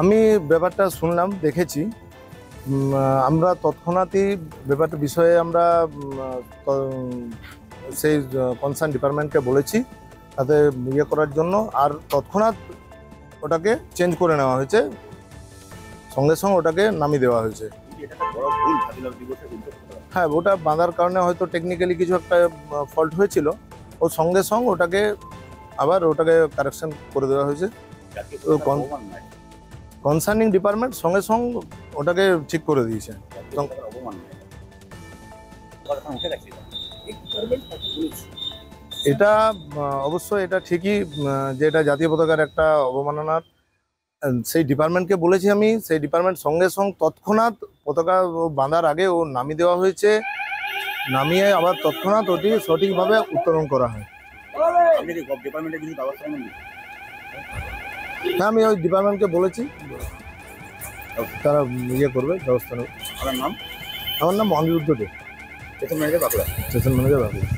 আমি ব্যাপারটা শুনলাম, দেখেছি। আমরা তৎক্ষণাৎই ব্যাপারটা বিষয়ে আমরা সেই কনসার্ন ডিপার্টমেন্টকে বলেছি তাতে ইয়ে করার জন্য, আর তৎক্ষণাৎ ওটাকে চেঞ্জ করে নেওয়া হয়েছে, সঙ্গে সঙ্গে ওটাকে নামিয়ে দেওয়া হয়েছে। হ্যাঁ, ওটা বাঁধার কারণে হয়তো টেকনিক্যালি কিছু একটা ফল্ট হয়েছিল, ও সঙ্গে সঙ্গে ওটাকে আবার কারেকশন করে দেওয়া হয়েছে। কনসার্নিং ডিপার্টমেন্ট সঙ্গে সঙ্গে ওটাকে ঠিক করে দিয়েছে। এটা অবশ্যই এটা ঠিকই যে এটা জাতীয় পতাকার একটা অবমাননার। সেই ডিপার্টমেন্টকে বলেছি আমি, সেই ডিপার্টমেন্ট সঙ্গে সঙ্গে তৎক্ষণাৎ পতাকা বাঁধার আগে ও নামিয়ে দেওয়া হয়েছে, নামিয়ে আবার তৎক্ষণাৎ ওটি সঠিকভাবে উত্তোলন করা হয়। হ্যাঁ, আমি ওই ডিপার্টমেন্টকে বলেছি, তারা ইয়ে করবে, ব্যবস্থা নেবে। আমার নাম অনিরুদ্ধ দে, স্টেশন ম্যানেজার বাঁকুড়া।